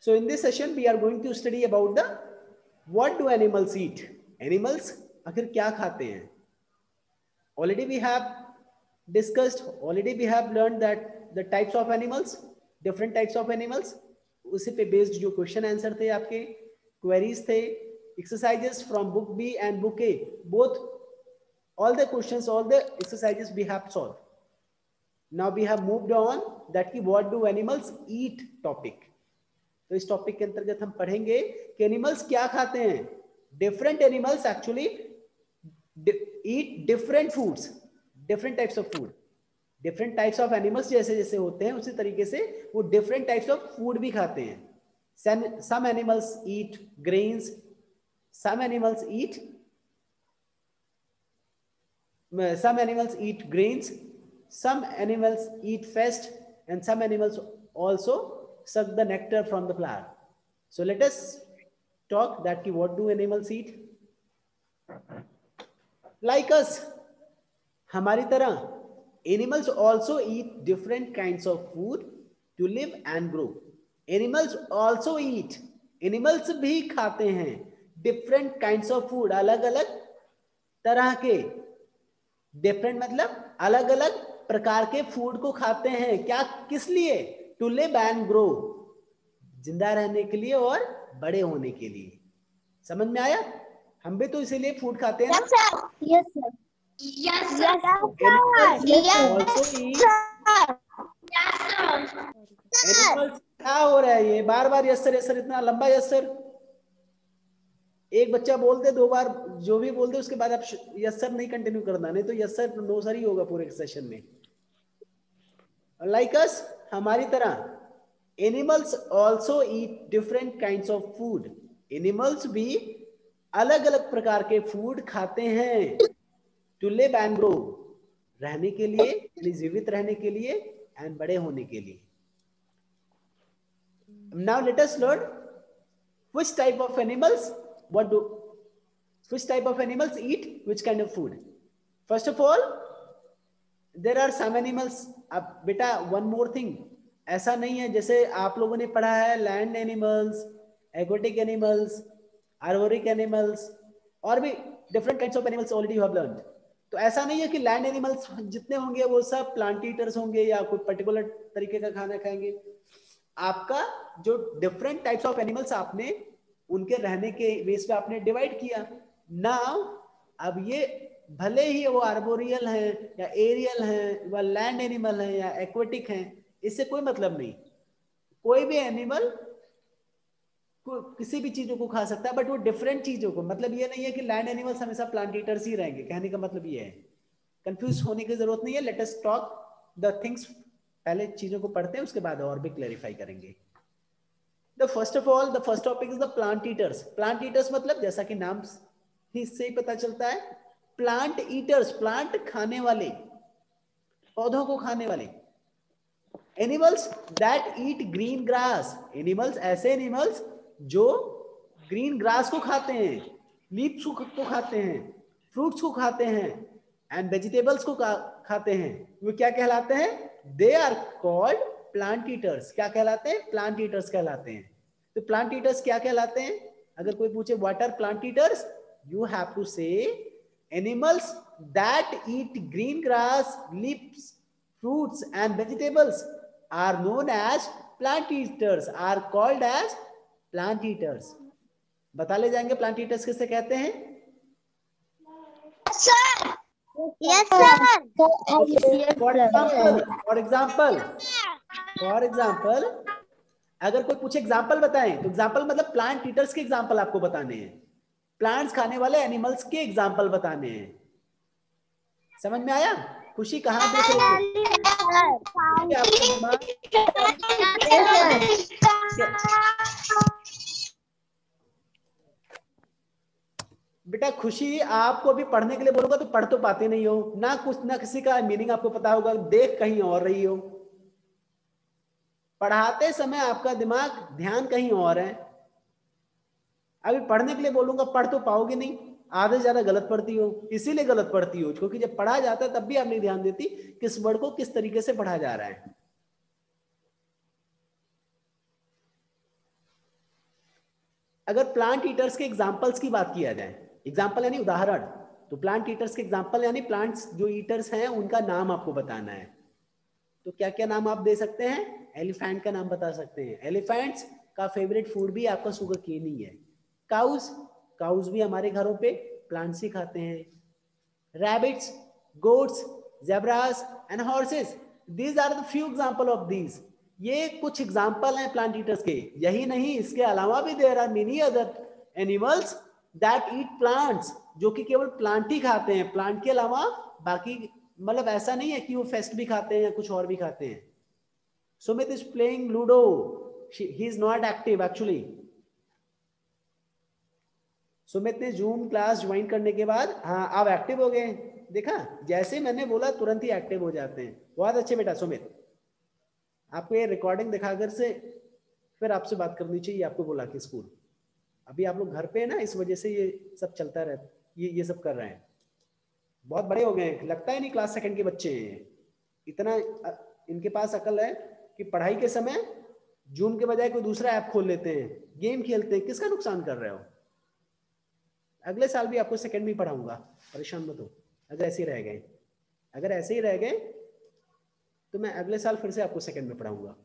So in this session we are going to study about the what do animals eat. Animals आखिर क्या खाते हैं. Already we have discussed, already we have learned that the types of animals, different types of animals. उसी पे based जो question answer थे आपके, queries थे, exercises from book B and book A, both all the questions, all the exercises we have solved. Now we have moved on that कि what do animals eat topic. तो इस topic के अंतर्गत हम पढ़ेंगे कि एनिमल्स क्या खाते हैं. Different animals actually eat different foods, different types of food. Different types of animals जैसे जैसे होते हैं उसी तरीके से वो डिफरेंट टाइप्स ऑफ फूड भी खाते हैं. Some animals eat grains, some animals eat grains, some animals eat flesh, and some animals also suck the nectar from the flower. So let us talk that what do animals eat. Like us, हमारी तरह animals also eat different kinds of food to live and grow. Animals also eat, animals भी खाते हैं different kinds of food, अलग अलग तरह के. Different मतलब अलग अलग प्रकार के फूड को खाते हैं. क्या, किस लिए? टू लिव एंड ग्रो, जिंदा रहने के लिए और बड़े होने के लिए. समझ में आया? हम भी तो इसीलिए फूड खाते हैं. Yes sir. Yes sir. Animals क्या हो रहा है ये बार बार यस सर इतना लंबा यस सर. एक बच्चा बोलते दो बार जो भी बोलते उसके बाद आप यस सर नहीं कंटिन्यू करना, नहीं तो यस सर नो सर ही होगा पूरे सेशन में. लाइक अस, हमारी तरह animals also eat different kinds of food. Animals भी अलग अलग प्रकार के फूड खाते हैं. टू लिव एंड ग्रो, रहने के लिए यानी जीवित रहने के लिए, एंड बड़े होने के लिए. Now let us learn which type of animals, which type of animals eat which kind of food. First of all, there are some animals. अब बेटा one more thing, ऐसा नहीं है जैसे आप लोगों ने पढ़ा है land animals, aquatic animals, arboreal animals और भी different kinds of animals already you have learned. तो ऐसा नहीं है कि लैंड एनिमल्स जितने होंगे वो सब प्लांट ईटर्स होंगे या कोई पर्टिकुलर तरीके का खाना खाएंगे. आपका जो डिफरेंट टाइप्स ऑफ एनिमल्स आपने उनके रहने के बेस पे आपने डिवाइड किया. नाउ अब ये भले ही वो आर्बोरियल हैं या एरियल हैं, वह लैंड एनिमल हैं या एक्वेटिक हैं, इससे कोई मतलब नहीं. कोई भी एनिमल किसी भी चीजों को खा सकता है, बट वो डिफरेंट चीजों को. मतलब ये नहीं है कि लैंड एनिमल्स हमेशा प्लांट ईटर्स ही रहेंगे. कहने का मतलब ये है, कंफ्यूज होने की जरूरत नहीं है. Let us talk the things. पहले चीजों को पढ़ते हैं उसके बाद और भी क्लैरिफाई करेंगे. The first of all, the first topic is the plant eaters. Plant eaters मतलब जैसा कि नाम से ही पता चलता है, प्लांट ईटर्स, प्लांट खाने वाले, पौधों को खाने वाले. Animals that eat green grass. Animals ऐसे एनिमल्स जो ग्रीन ग्रास को खाते हैं, लीव्स को खाते हैं, फ्रूट्स को खाते हैं, एंड वेजिटेबल्स को खाते हैं. वो क्या कहलाते हैं? They are called plant eaters. क्या कहलाते हैं? प्लांट ईटर्स कहलाते हैं. तो प्लांट ईटर्स क्या कहलाते हैं? अगर कोई पूछे what are plant eaters, you have to say animals that eat green grass, leaves, fruits and vegetables are known as plant eaters, are called as plant eaters. बता ले जाएंगे प्लांट ईटर्स किसे कहते हैं? Sir. Yes sir. For example, अगर कोई पूछे example बताएं, तो एग्जाम्पल मतलब प्लांट ईटर्स के एग्जाम्पल आपको बताने हैं, प्लांट्स खाने वाले एनिमल्स के एग्जाम्पल बताने हैं. समझ में आया? खुशी कहाँ देख रही बेटा? खुशी आपको भी पढ़ने के लिए बोलूंगा तो पढ़ तो पाते नहीं हो ना, कुछ ना किसी का मीनिंग आपको पता होगा, देख कहीं और रही हो. पढ़ाते समय आपका दिमाग ध्यान कहीं और है. अभी पढ़ने के लिए बोलूंगा पढ़ तो पाओगे नहीं, आधे ज्यादा गलत पढ़ती हो. इसीलिए गलत पढ़ती हो क्योंकि जब पढ़ा जाता है तब भी आप नहीं ध्यान देती किस वर्ड को किस तरीके से पढ़ा जा रहा है. अगर प्लांट ईटर्स के एग्जाम्पल्स की बात किया जाए, एग्जाम्पल यानी उदाहरण, तो प्लांट ईटर्स के एग्जाम्पल यानी प्लांट्स जो ईटर्स हैं उनका नाम आपको बताना है। तो क्या क्या नाम आप दे सकते हैं? एलिफेंट का नाम बता सकते हैं। एलिफेंट्स का फेवरेट फूड भी आपका शुगर केन ही है। काउज, काउज भी हमारे घरों पे प्लांट्स ही खाते हैं। Rabbits, goats, zebras and horses, these are the few example of these. ये कुछ एग्जाम्पल हैं प्लांट ईटर्स के। यही नहीं, इसके अलावा भी there are many other animals that eat plants, जो कि केवल प्लांट ही खाते हैं, प्लांट के अलावा बाकी, मतलब ऐसा नहीं है कि वो फेस्ट भी खाते हैं या कुछ और भी खाते हैं। Sumit is playing ludo, he is not active actually. Sumit ने जूम क्लास ज्वाइन करने के बाद, हाँ आप एक्टिव हो गए, देखा, जैसे मैंने बोला तुरंत ही एक्टिव हो जाते हैं। बहुत अच्छे बेटा सुमित, आपको ये रिकॉर्डिंग दिखाकर से फिर आपसे बात करनी चाहिए, आपको बोला कि स्कूल। अभी आप लोग घर पे है ना, इस वजह से ये सब चलता रहता, ये सब कर रहे हैं। बहुत बड़े हो गए हैं, लगता है नहीं क्लास सेकंड के बच्चे हैं। इतना इनके पास अकल है कि पढ़ाई के समय जूम के बजाय कोई दूसरा ऐप खोल लेते हैं, गेम खेलते हैं। किसका नुकसान कर रहे हो? अगले साल भी आपको सेकंड में पढ़ाऊंगा, परेशान मत हो। अगर ऐसे ही रह गए, अगर ऐसे ही रह गए तो मैं अगले साल फिर से आपको सेकंड में पढ़ाऊंगा।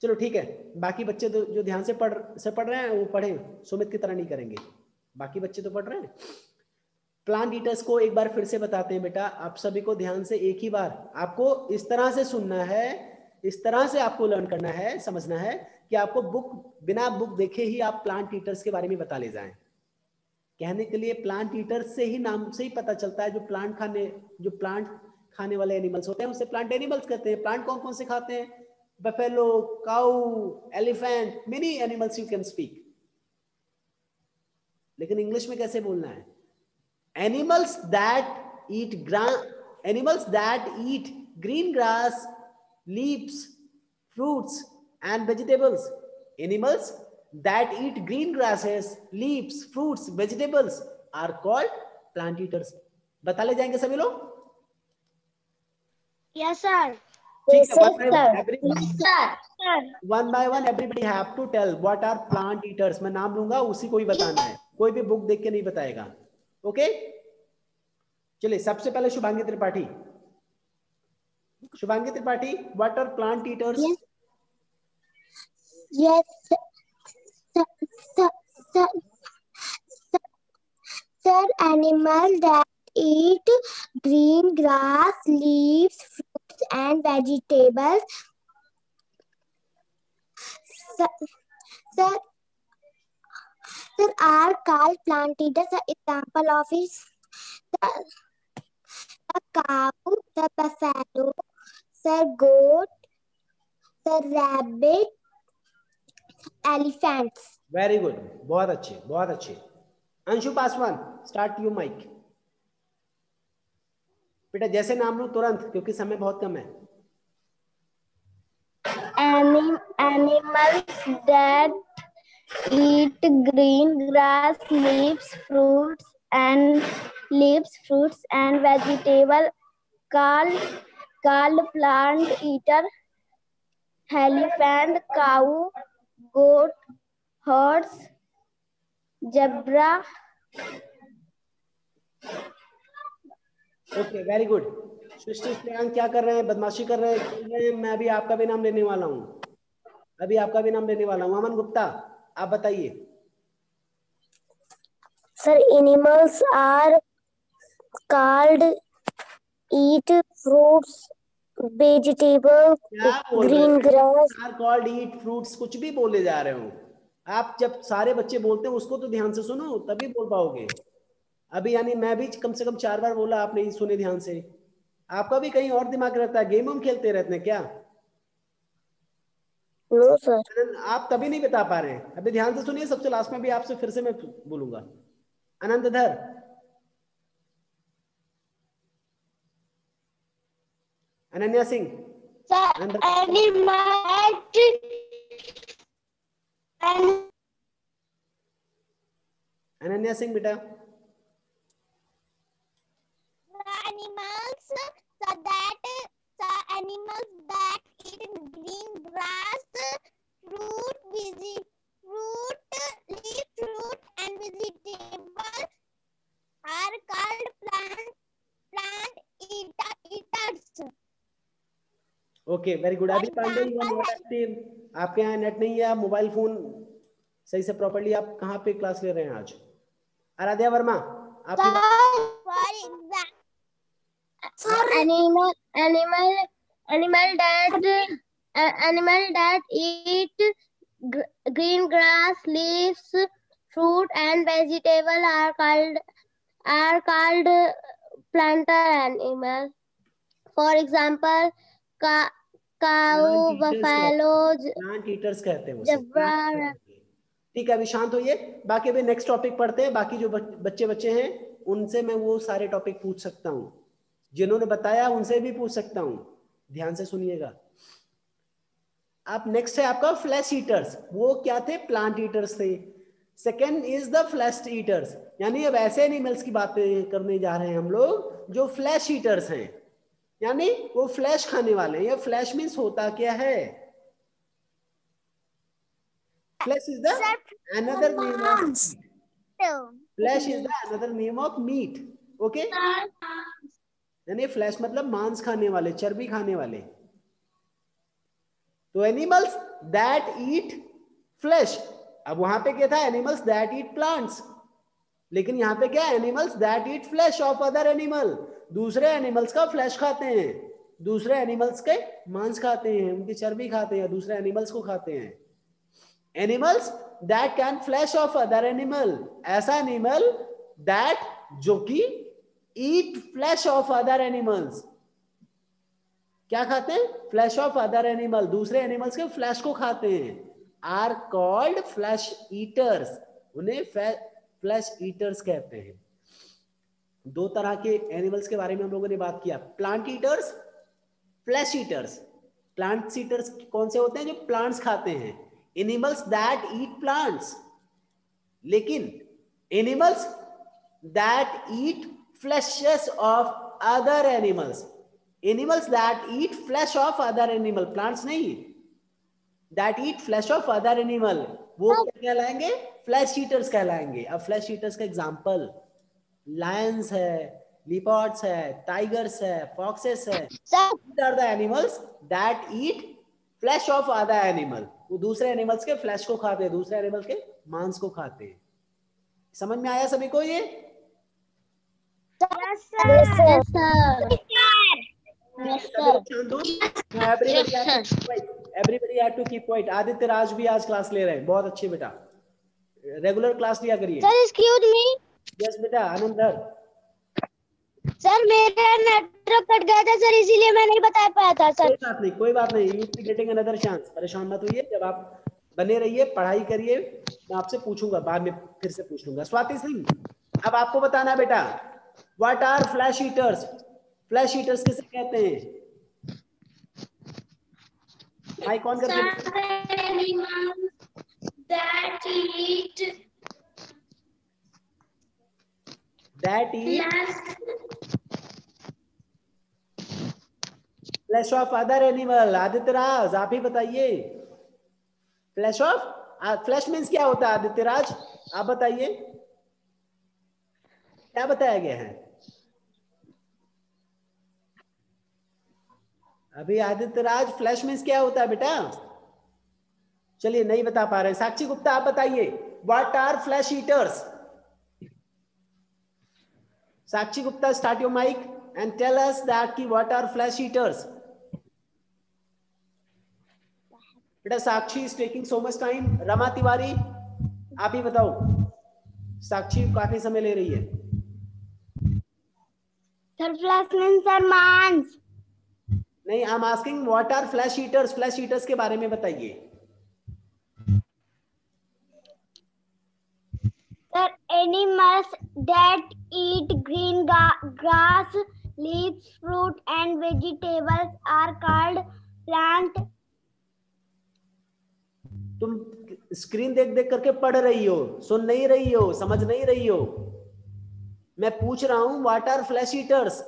चलो ठीक है, बाकी बच्चे तो जो ध्यान से पढ़ रहे हैं वो पढ़े, सुमित की तरह नहीं करेंगे, बाकी बच्चे तो पढ़ रहे हैं। प्लांट ईटर्स को एक बार फिर से बताते हैं बेटा, आप सभी को ध्यान से एक ही बार आपको इस तरह से सुनना है, इस तरह से आपको लर्न करना है, समझना है कि आपको बिना बुक देखे ही आप प्लांट ईटर्स के बारे में बता ले जाएं। कहने के लिए प्लांट ईटर्स से ही, नाम से ही पता चलता है, जो प्लांट खाने वाले एनिमल्स होते हैं उसे प्लांट एनिमल्स कहते हैं। प्लांट कौन कौन से खाते हैं? Buffalo, cow, elephant, many animals you can speak. लेकिन इंग्लिश में कैसे बोलना है? Animals that eat green grass, leaves, fruits and vegetables. Animals that eat green grasses, leaves, fruits, vegetables are called plant eaters. बता ले जाएंगे सभी लोग? Yes sir. ठीक है, one by one everybody have to tell what are plant eaters. मैं नाम लूंगा, उसी को ही बताना है, कोई भी बुक देख के नहीं बताएगा। ओके, चलिए सबसे पहले Shubhangi Tripathi. Shubhangi Tripathi, what are plant eaters? Yes sir, animals that eat green grass, leaves, fruits and vegetables. Sir are called plant eaters. The example of is the cow, the buffalo, the goat, the rabbit, elephants. Very good, बहुत अच्छे, बहुत अच्छे। Anshu Paswan, start your mic. बेटा जैसे नाम लो तुरंत, क्योंकि समय बहुत कम है। Animals that eat green grass, leaves, fruits and vegetable called plant eater. Elephant, cow, goat, horse, zebra. Okay, very good. Srishti Shreyank क्या कर रहे हैं? बदमाशी कर रहे हैं? मैं अभी आपका भी नाम लेने वाला हूँ, अभी आपका भी नाम लेने वाला हूँ। अमन गुप्ता, आप बताइए। Sir, animals are called eat fruits, vegetables, green grass. Are called eat fruits, कुछ भी बोले जा रहे हो आप। जब सारे बच्चे बोलते हैं उसको तो ध्यान से सुनो, तभी बोल पाओगे। अभी यानी मैं भी कम से कम 4 बार बोला, आप नहीं सुने ध्यान से। आपका भी कहीं और दिमाग रहता है, गेम हम खेलते रहते हैं क्या? No sir. आप तभी नहीं बता पा रहे हैं। अभी ध्यान से सुनिए, सबसे लास्ट में भी आपसे फिर से मैं बोलूंगा। अनंतधर, अनन्या सिंह, अनन्या सिंह बेटा। Animals that eat green grass, fruit, okay very good. Aadi Pandey you are not active, आपके यहाँ नेट नहीं है, आप मोबाइल फोन सही से प्रॉपर्ली, आप कहाँ पे क्लास ले रहे हैं आज? आराध्या वर्मा आप animal that eat green grass, leaves, fruit and vegetable are called planter animal. For example, cow, buffalo, plant eaters कहते हैं उसे। zebra. ठीक है, अभी शांत होइए, बाकी अभी नेक्स्ट टॉपिक पढ़ते हैं। बाकी जो बच्चे हैं उनसे मैं वो सारे टॉपिक पूछ सकता हूँ, जिन्होंने बताया उनसे भी पूछ सकता हूँ, ध्यान से सुनिएगा। आप नेक्स्ट है आपका फ्लैश ईटर्स। वो क्या थे? प्लांट ईटर्स थे। Second is the flash eaters, यानी अब ऐसे एनिमल्स की बातें करने जा रहे हैं हम लोग जो फ्लैश ईटर्स हैं, यानी वो फ्लैश खाने वाले हैं। फ्लैश मीन्स होता क्या है? Flash is the another name of meat. Flash is the another name of meat. Okay, यानी फ्लैश मतलब मांस खाने वाले, चर्बी खाने वाले। तो एनिमल्स दैट ईट फ्लैश। अब वहां पे क्या था? एनिमल्स दैट ईट प्लांट्स, लेकिन यहाँ पे क्या? Animals that eat flesh of other animal. दूसरे एनिमल्स का फ्लैश खाते हैं, दूसरे एनिमल्स के मांस खाते हैं, उनकी चर्बी खाते हैं, दूसरे एनिमल्स को खाते हैं। Animals that can flash of other animal, ऐसा एनिमल दैट जो कि ईट फ्लैश ऑफ अदर एनिमल्स। क्या खाते हैं? फ्लैश ऑफ अदर एनिमल, दूसरे एनिमल्स के फ्लैश को खाते हैं। आर कॉल्ड फ्लैश ईटर्स, उन्हें फ्लैश ईटर्स कहते हैं। दो तरह के एनिमल्स के बारे में हम लोगों ने बात किया, plant eaters, flesh eaters. Plant eaters कौन से होते हैं? जो प्लांट्स खाते हैं। एनिमल्स दैट ईट प्लांट्स, लेकिन animals that eat fleshes of other animals. Animals that eat flesh of other animal, plants नहीं, that eat flesh of other animal, वो क्या कहलाएंगे? फ्लैश ईटर्स कहलाएंगे। अब फ्लैश ईटर्स का एग्जांपल लायंस है, leopards है, टाइगर्स है, फॉक्सेस है। These are the animals that eat flesh of other animal. वो दूसरे एनिमल्स के फ्लैश को खाते हैं, दूसरे एनिमल के मांस को खाते हैं। समझ में आया सभी को ये? Yes, sir. Yes, sir. Yes, sir. Yes, sir. Everybody had to keep quiet. Aditya Raj भी आज क्लास ले रहे हैं, बहुत अच्छे बेटा, रेगुलर क्लास लिया करिए। Sir, excuse me. यस बेटा, आनंदर। सर मेरा नेटवर्क कट गया था सर, इसीलिए मैं नहीं बता पाया था सर। कोई बात नहीं, कोई बात नहीं, you will be getting another chance. परेशान मत होइए, जब आप बने रहिए, पढ़ाई करिए, मैं आपसे पूछूंगा बाद में, फिर से पूछ लूंगा। स्वाति सिंह, अब आपको बताना बेटा, what are flesh eaters? Flesh eaters किसे कहते हैं? माइक ऑन करके। that eat flesh of other animal। Aditya Raj आप ही बताइए, फ्लैश ऑफ, फ्लैश मीन्स क्या होता है? आदित्य राज आप बताइए, क्या बताया गया है अभी? आदित्य राज, फ्लैश मीन्स क्या होता है बेटा? चलिए नहीं बता पा रहे। साक्षी गुप्ता आप बताइए, what are flesh eaters? Sakshi Gupta, start your mic and tell us that ki what are flesh eaters. बेटा साक्षी is taking so much time. Rama Tiwari आप ही बताओ, साक्षी काफी समय ले रही है। Sir, flesh means sir मांस। नहीं, I'm asking what are flesh eaters? Flesh eaters के बारे में बताइए। Sir, animals that eat green grass, leaves, fruit and vegetables are called plant। तुम स्क्रीन देख देख करके पढ़ रही हो, सुन नहीं रही हो, समझ नहीं रही हो। मैं पूछ रहा हूं what are flesh eaters?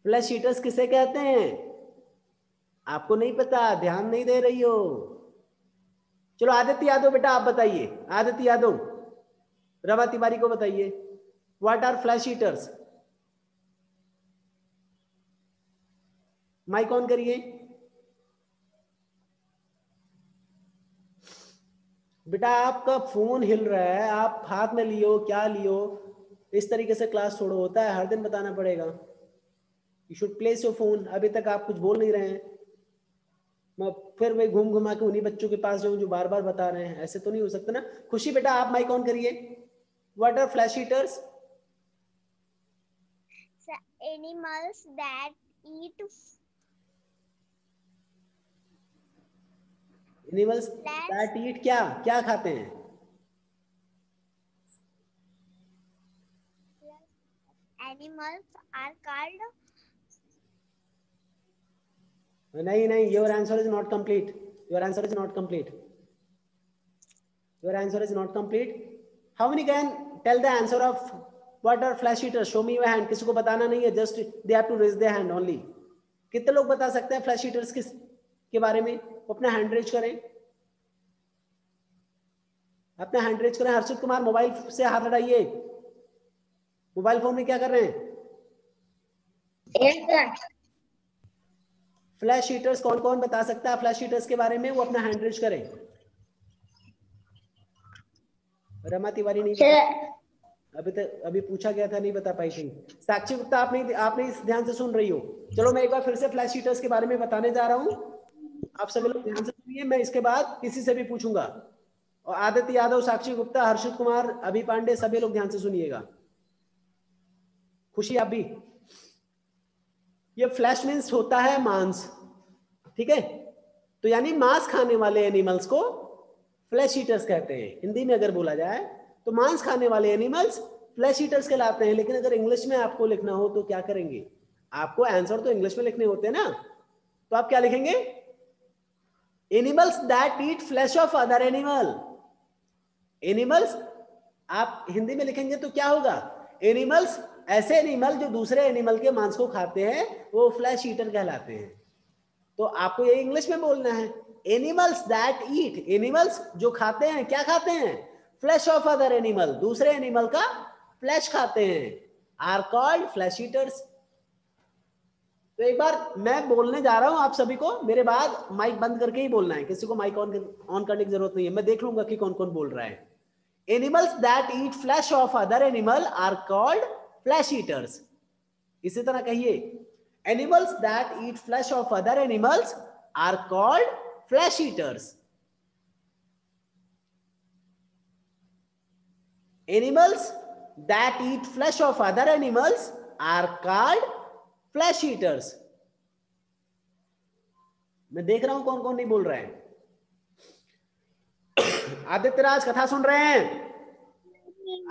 Flesh eaters किसे कहते हैं? आपको नहीं पता, ध्यान नहीं दे रही हो। चलो आदित्य यादव बेटा आप बताइए, आदित्य यादव, रवा तिवारी को बताइए, what are flesh eaters? Mic on करिए। बेटा आपका फोन हिल रहा है, आप हाथ में लियो क्या लियो, इस तरीके से क्लास छोड़ो, होता है हर दिन बताना पड़ेगा। You should place your phone. अभी तक आप कुछ बोल नहीं रहे हैं, मैं फिर वही घूम घुमा के उन्हीं बच्चों के पास जाऊं जो बार बार बता रहे हैं, ऐसे तो नहीं हो सकता ना। खुशी बेटा आप माइक ऑन करिए। What are flesh eaters? Animals that eat animals that eat क्या क्या खाते हैं? animals are called नहीं नहीं, your answer is not complete, your answer is not complete, your answer is not complete. How many can tell the answer of what are flesh eaters? Show me your hand. किसी को बताना नहीं है, just they have to raise their hand only. कितने लोग बता सकते हैं फ्लैश ईटर्स किस के बारे में? वो अपना हैंड रेज करें, अपना हैंड रेज करें। हर्षित कुमार मोबाइल से हाथ हटाइए, मोबाइल फोन में क्या कर रहे हैं? फ्लैश ईटर्स कौन कौन बता सकता है फ्लैश ईटर्स के बारे में? वो अपना हैंड रेज करें। रमा तिवारी नहीं बता, अभी तक अभी पूछा गया था नहीं बता पाई थी। साक्षी गुप्ता आप नहीं ध्यान से सुन रही हो। चलो मैं एक बार फिर से फ्लैश ईटर्स के बारे में बताने जा रहा हूँ, आप सभी लोग ध्यान से सुनिए। मैं इसके बाद किसी से भी पूछूंगा, और आदित्य यादव, साक्षी गुप्ता, हर्षित कुमार, अभी पांडे, सभी लोग ध्यान से सुनिएगा। खुशी आप भी। ये फ्लैश मीन्स होता है मांस, ठीक है? तो यानी मांस खाने वाले एनिमल्स को फ्लैश ईटर्स कहते हैं। हिंदी में अगर बोला जाए तो मांस खाने वाले एनिमल्स फ्लैश ईटर्स कहलाते हैं। लेकिन अगर इंग्लिश में आपको लिखना हो तो क्या करेंगे? आपको आंसर तो इंग्लिश में लिखने होते हैं ना, तो आप क्या लिखेंगे? Animals that eat flesh of other animal. Animals आप हिंदी में लिखेंगे तो क्या होगा? एनिमल्स, ऐसे एनिमल जो दूसरे एनिमल के मांस को खाते हैं, वो फ्लैश ईटर कहलाते हैं। तो आपको ये इंग्लिश में बोलना है, एनिमल्स दैट ईट, एनिमल्स जो खाते हैं, क्या खाते हैं? फ्लैश ऑफ अदर एनिमल, दूसरे एनिमल का फ्लैश खाते हैं, आर कॉल्ड फ्लैश ईटर्स। तो एक बार मैं बोलने जा रहा हूं आप सभी को, मेरे बाद माइक बंद करके ही बोलना है, किसी को माइक ऑन करने की जरूरत नहीं है, मैं देख लूंगा कि कौन कौन बोल रहा है। Animals that eat flesh of other animal are called flesh eaters. इसी तरह कहिए, animals that eat flesh of other animals are called flesh eaters. Animals that eat flesh of other animals are called flesh eaters. मैं देख रहा हूं कौन कौन नहीं बोल रहे हैं। आदित्य राज कथा सुन रहे हैं?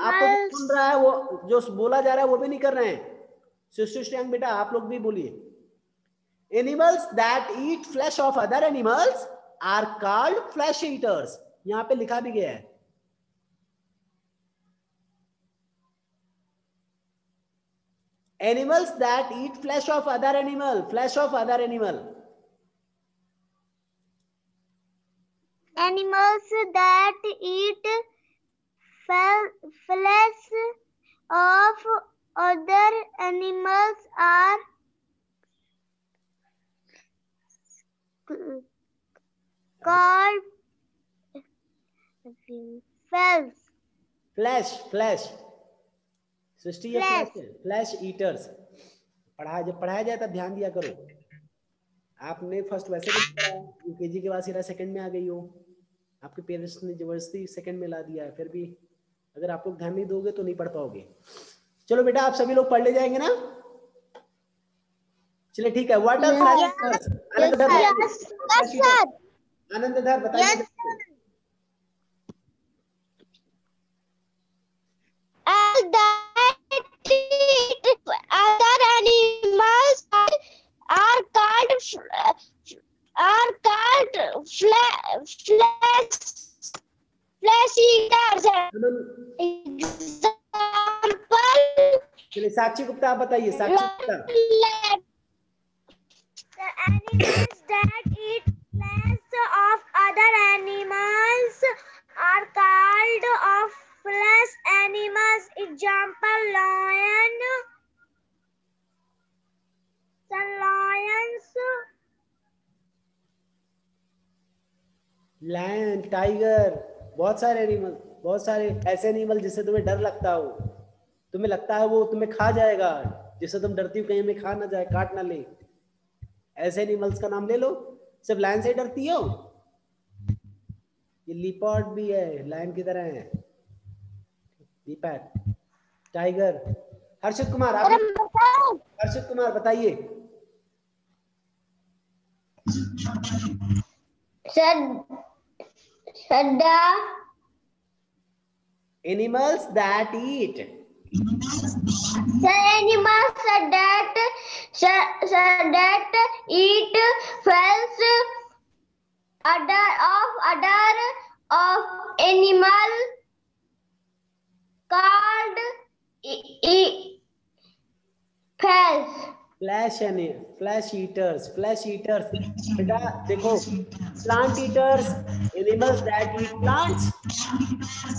आपको जो सुन रहा है, वो जो बोला जा रहा है वो भी नहीं कर रहे हैं। सुश्री बेटा आप लोग भी बोलिए। Animals that eat flesh of other animals are called flesh eaters. यहां पे लिखा भी गया है। Animals that eat flesh of other animal, flesh of other animal. animals that eat flesh of other animals are called flesh Srishti, ये flesh eaters. जब पढ़ाया जाए तब ध्यान दिया करो। आपने फर्स्ट वैसे भी पढ़ा, यूकेजी के बाद सीधा सेकंड में आ गई हो, आपके पेरेंट्स ने जबरदस्ती सेकंड में ला दिया है, फिर भी अगर आप लोग ध्यान नहीं दोगे तो नहीं पढ़ पाओगे। चलो बेटा आप सभी लोग पढ़ ले जाएंगे ना? चलिए ठीक है। What are flesh eaters? Anandadhar बताइए। other animals are called flesh eaters. Example. चलिए साक्षी गुप्ता आप बताइए। साक्षी Gupta. The animals that eat flesh of other animals are called of flesh animals. Example: lions, lion, tiger, बहुत सारे एनिमल, बहुत सारे ऐसे एनिमल जिससे तुम्हें डर लगता हो, तुम्हें लगता है वो तुम्हें खा जाएगा, जिससे तुम डरती हो कहीं हमें खा ना जाए, काट ना ले, ऐसे एनिमल्स का नाम ले लो। सिर्फ लायन से डरती हो? ये लीपर्ड भी है, लायन की तरह है, लीपर्ड, टाइगर। हर्षित कुमार, आप हर्षित कुमार बताइए। Animals that eat. Animals that eat flesh of animal called Flesh eaters, flesh eaters। बेटा देखो, plant eaters, animals that eat plants,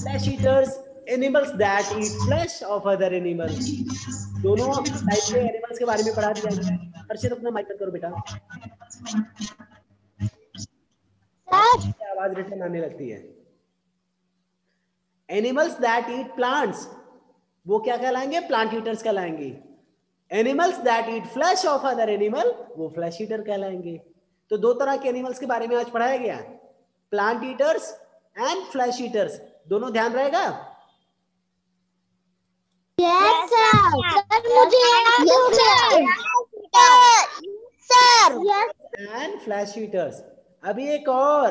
flesh eaters, animals that eat flesh of other animals। दोनों type के animals के बारे में पढ़ा दिया गया है। हर्षित अपना माइक करो बेटा, आवाज रिटर्न आने लगती है। एनिमल्स दैट ईट प्लांट्स, वो क्या कहलाएंगे? प्लांट ईटर्स कहलाएंगे। Animals that eat flesh of other animal, वो फ्लैश ईटर कहलाएंगे। तो दो तरह के एनिमल्स के बारे में आज पढ़ाया गया, plant eaters and flash eaters. दोनों ध्यान रहेगा? Yes, sir. मुझे याद हो गया सर। And flash eaters. अभी एक और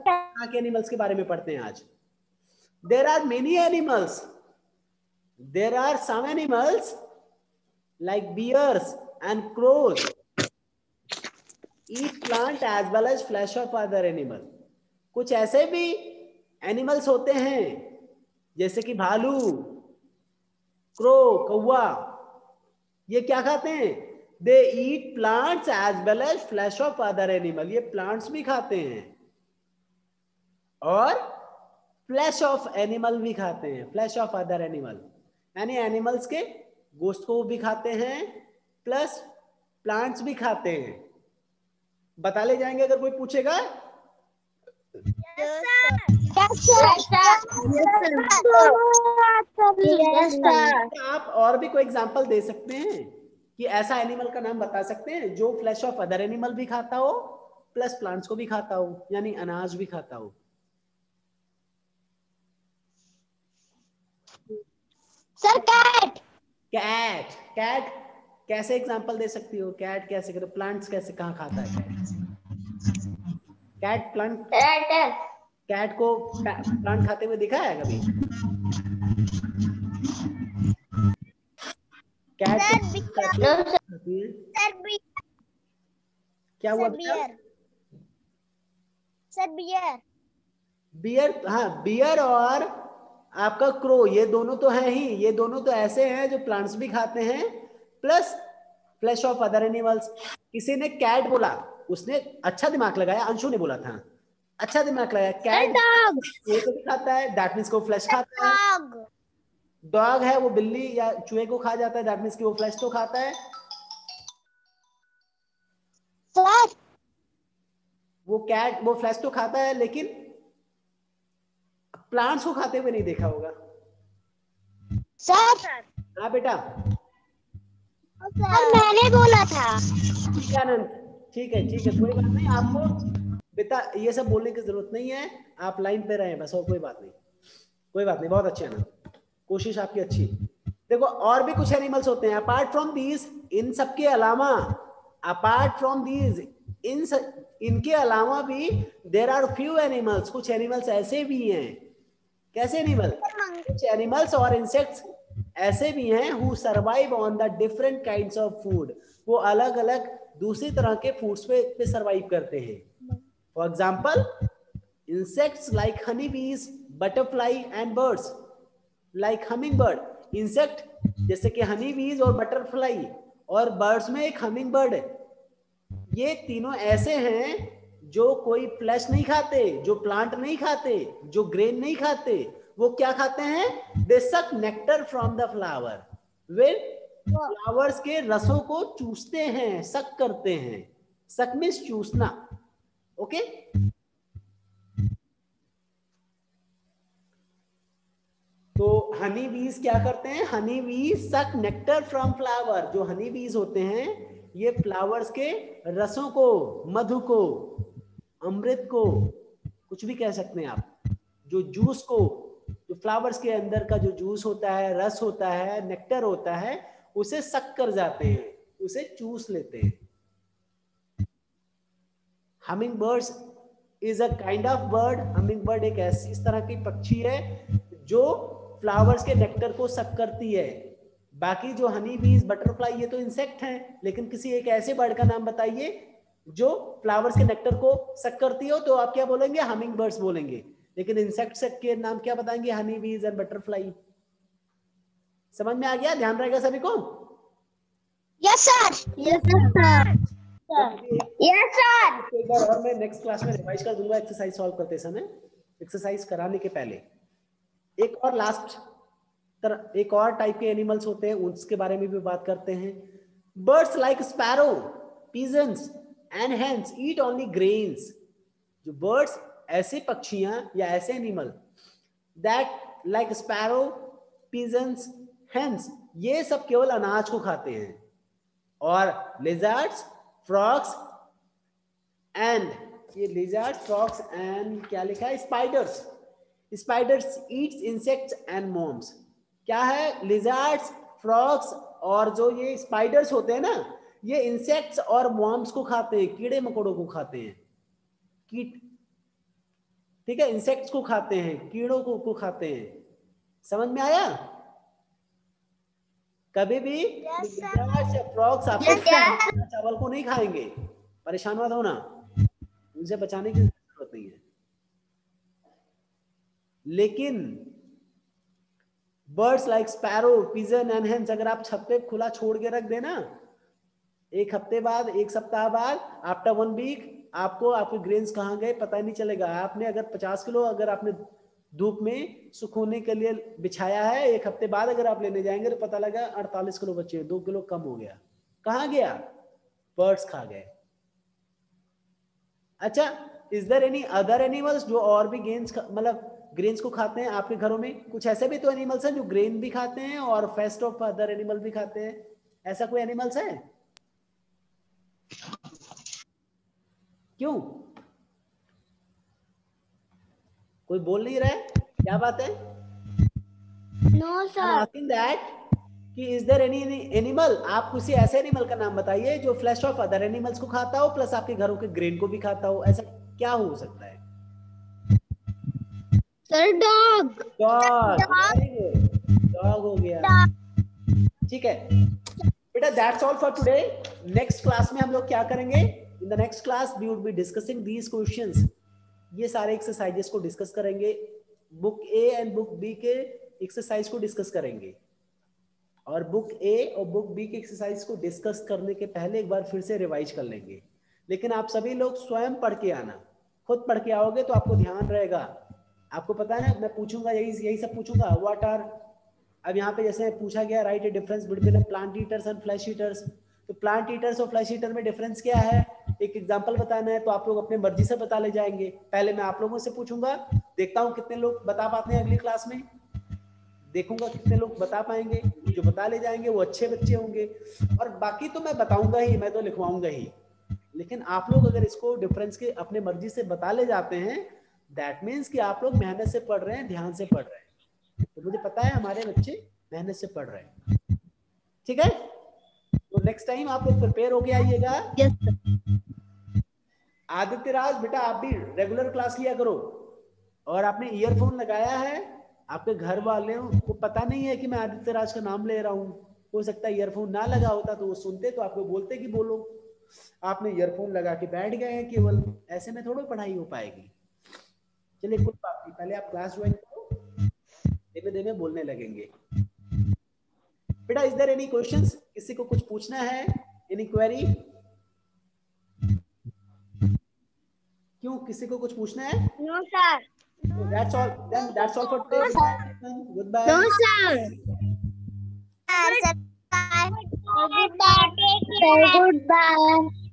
तरह के एनिमल्स के बारे में पढ़ते हैं आज। There are many animals, there are some animals like bears and crows eat plant as well as flesh of other animal। कुछ ऐसे भी एनिमल्स होते हैं जैसे कि भालू, क्रो, कौवा, ये क्या खाते हैं? They eat plants as well as flesh of other animal. ये प्लांट्स भी खाते हैं और फ्लैश ऑफ एनिमल भी खाते हैं, फ्लैश ऑफ अदर एनिमल, यानी एनिमल्स के गोश्त को भी खाते हैं प्लस प्लांट्स भी खाते हैं। बता ले जाएंगे अगर कोई पूछेगा? आप और भी कोई एग्जांपल दे सकते हैं कि ऐसा एनिमल का नाम बता सकते हैं जो फ्लैश ऑफ अदर एनिमल भी खाता हो प्लस प्लांट्स को भी खाता हो, यानी अनाज भी खाता हो। Sir cat. कैट, कैट कैसे एग्जांपल दे सकती हो? कैट कैसे करो? प्लांट्स कैसे, कहाँ खाता है कैट? प्लांट, कैट को प्लांट खाते हुए देखा है कभी? कैट क्या हुआ? Sir bear. बियर, हाँ, बियर और आपका क्रो, ये दोनों तो है ही, ये दोनों तो ऐसे हैं जो प्लांट्स भी खाते हैं plus flash of other animals. किसी ने कैट बोला, उसने अच्छा दिमाग लगाया, अंशु ने बोला था, अच्छा दिमाग लगाया। कैट चूहे को भी खाता है, दैट मींस को फ्लैश खाता है। डॉग है वो बिल्ली या चूहे को खा जाता है, दैट मींस कि वो फ्लैश तो खाता है। वो कैट, वो फ्लैश तो खाता है लेकिन प्लांट्स को खाते हुए नहीं देखा होगा। सर हाँ बेटा, सर मैंने बोला था। ठीक है ठीक है, कोई बात नहीं, आपको बेटा ये सब बोलने की जरूरत नहीं है, आप लाइन पे रहें बस, और कोई बात नहीं, कोई बात नहीं, बहुत अच्छे है ना, कोशिश आपकी अच्छी। देखो और भी कुछ एनिमल्स होते हैं अपार्ट फ्रॉम दीज, इन सब के अलावा, अपार्ट फ्रॉम दीज, इनके अलावा भी देयर आर फ्यू एनिमल्स, कुछ एनिमल्स ऐसे भी हैं। कैसे एनिमल? कुछ एनिमल्स और इंसेक्ट्स ऐसे भी हैं who survive on the different kinds of food, वो अलग अलग दूसरी तरह के फूड्स पे सर्वाइव करते हैं। For example insects like honey bees, butterfly and birds like humming bird. Insect जैसे कि हनी बीज और बटरफ्लाई, और बर्ड्स में एक हमिंग बर्ड है। ये तीनों ऐसे हैं जो कोई फ्लैश नहीं खाते, जो प्लांट नहीं खाते, जो ग्रेन नहीं खाते, वो क्या खाते हैं? दे सक nectar from the flower, way flowers के रसों को चूसते हैं, सक करते हैं। सक मीन्स चूसना, ओके। तो हनी बीज क्या करते हैं? हनी बीज सक नेक्टर फ्रॉम फ्लावर। जो हनी बीज होते हैं ये फ्लावर्स के रसों को, मधु को, अमृत को, कुछ भी कह सकते हैं आप, जो जूस को, जो फ्लावर्स के अंदर का जो जूस होता है, रस होता है, नेक्टर होता है, उसे सक कर जाते हैं, उसे चूस लेते हैं। Humming birds is a kind of bird. Humming bird एक ऐसी इस तरह की पक्षी है जो फ्लावर्स के नेक्टर को सक करती है। बाकी जो हनी बीज, बटरफ्लाई, ये तो इंसेक्ट हैं, लेकिन किसी एक ऐसे बर्ड का नाम बताइए जो फ्लावर्स के नेक्टर को सक करती हो, तो आप क्या बोलेंगे? हमिंग बर्ड्स बोलेंगे। लेकिन इंसेक्ट्स के नाम क्या बताएंगे? हनी बीज एंड बटरफ्लाई। समझ में आ गया? ध्यान रहेगा सभी को? Yes sir. Yes sir. Yes sir. एक बार और मैं नेक्स्ट क्लास में रिवाइज कर दूंगा एक्सरसाइज सॉल्व करते समय, एक्सरसाइज कराने के पहले। एक और लास्ट एक और टाइप के एनिमल्स होते हैं, उसके बारे में भी बात करते हैं। Birds like sparrow, pigeons and hens eat only grains. जो बर्ड्स, ऐसे पक्षियां या ऐसे animal that like sparrow, pigeons, hens, ये सब केवल अनाज को खाते हैं। और लिजर्ड्स, फ्रॉग्स एंड, ये लिजर्ड्स, फ्रॉग्स एंड क्या लिखा है? Spiders. Spiders eats insects and moths. क्या है? लिजर्ड्स, फ्रॉग्स और जो ये स्पाइडर्स होते हैं ना, ये इंसेक्ट्स और मॉम्स को खाते हैं, कीड़े मकोड़ों को खाते हैं, कीट, ठीक है, इंसेक्ट्स को खाते हैं, कीड़ों को खाते हैं। समझ में आया? कभी भी फ्रॉग्स आपके चावल को नहीं खाएंगे, परेशान मत होना, उनसे बचाने की जरूरत नहीं है। लेकिन birds like sparrow, pigeon and hens अगर आप छत पे खुला छोड़ के रख देना, एक हफ्ते बाद, एक सप्ताह बाद, आफ्टर 1 वीक, आपको आपके ग्रेन्स कहाँ गए पता ही नहीं चलेगा। आपने अगर 50 किलो अगर आपने धूप में सुखाने के लिए बिछाया है, एक हफ्ते बाद अगर आप लेने जाएंगे तो पता लगा 48 किलो बचे, 2 किलो कम हो गया। कहाँ गया? बर्ड्स खा गए। अच्छा, is there any other animals जो और भी मतलब ग्रेन्स को खाते हैं आपके घरों में? कुछ ऐसे भी तो एनिमल्स हैं जो ग्रेन भी खाते हैं और फेस्ट ऑफ अदर एनिमल भी खाते हैं। ऐसा कोई एनिमल्स है? क्यों कोई बोल नहीं रहा है? क्या बात है? No sir. आस्किंग दैट कि इज देयर एनी एनिमल, आप किसी ऐसे एनिमल का नाम बताइए जो फ्लैश ऑफ अदर एनिमल्स को खाता हो प्लस आपके घरों के ग्रेन को भी खाता हो। ऐसा क्या हो सकता है? Sir dog. Dog, very good, dog हो गया। ठीक है बेटा, that's all for today. Next class में हम लोग क्या करेंगे? In the next class we would be discussing these questions. ये सारे एक्सरसाइजेस को डिस्कस करेंगे, book A and book B के एक्सरसाइज को डिस्कस करेंगे। और बुक ए और बुक बी की एक्सरसाइज को डिस्कस करने के पहले एक बार फिर से रिवाइज कर लेंगे। लेकिन आप सभी लोग स्वयं पढ़ के आना, खुद पढ़ के आओगे तो आपको ध्यान रहेगा। आपको पता है ना, मैं पूछूंगा यही सब पूछूंगा। व्हाट आर, अब यहाँ पे जैसे पूछा गया, right A difference between plant eaters and flash eaters. तो प्लांट ईटर्स और फ्लैश ईटर में डिफरेंस क्या है? एक एग्जांपल बताना है तो आप लोग अपने मर्जी से बता ले जाएंगे। पहले मैं आप लोगों से पूछूंगा, देखता हूँ कितने लोग बता पाते हैं। अगली क्लास में देखूंगा कितने लोग बता पाएंगे। जो बता ले जाएंगे वो अच्छे बच्चे होंगे, और बाकी तो मैं बताऊंगा ही, मैं तो लिखवाऊंगा ही। लेकिन आप लोग अगर इसको डिफरेंस के अपने मर्जी से बता ले जाते हैं, दैट मीन्स कि आप लोग मेहनत से पढ़ रहे हैं, ध्यान से पढ़ रहे हैं। तो मुझे पता है हमारे बच्चे मेहनत से पढ़ रहे हैं। ठीक है, तो नेक्स्ट टाइम आप लोग प्रिपेयर होके आइएगा। आदित्य राज बेटा, आप भी रेगुलर क्लास लिया करो। और आपने ईयरफोन लगाया है, आपके घर वाले को पता नहीं है कि मैं आदित्य राज का नाम ले रहा हूँ। हो सकता है ईयरफोन ना लगा होता तो वो सुनते तो आपको बोलते कि बोलो। आपने ईयरफोन लगा के बैठ गए हैं केवल, ऐसे में थोड़ा पढ़ाई हो पाएगी। चलिए कोई बात नहीं, पहले आप क्लास ज्वाइन करो, धीमे धीमे बोलने लगेंगे। बेटा, इज देयर एनी क्वेश्चंस? किसी को कुछ पूछना है? Any query? क्यों, किसी को कुछ पूछना है? No sir. That's all. Then that's all for today. Goodbye. No sir. Goodbye.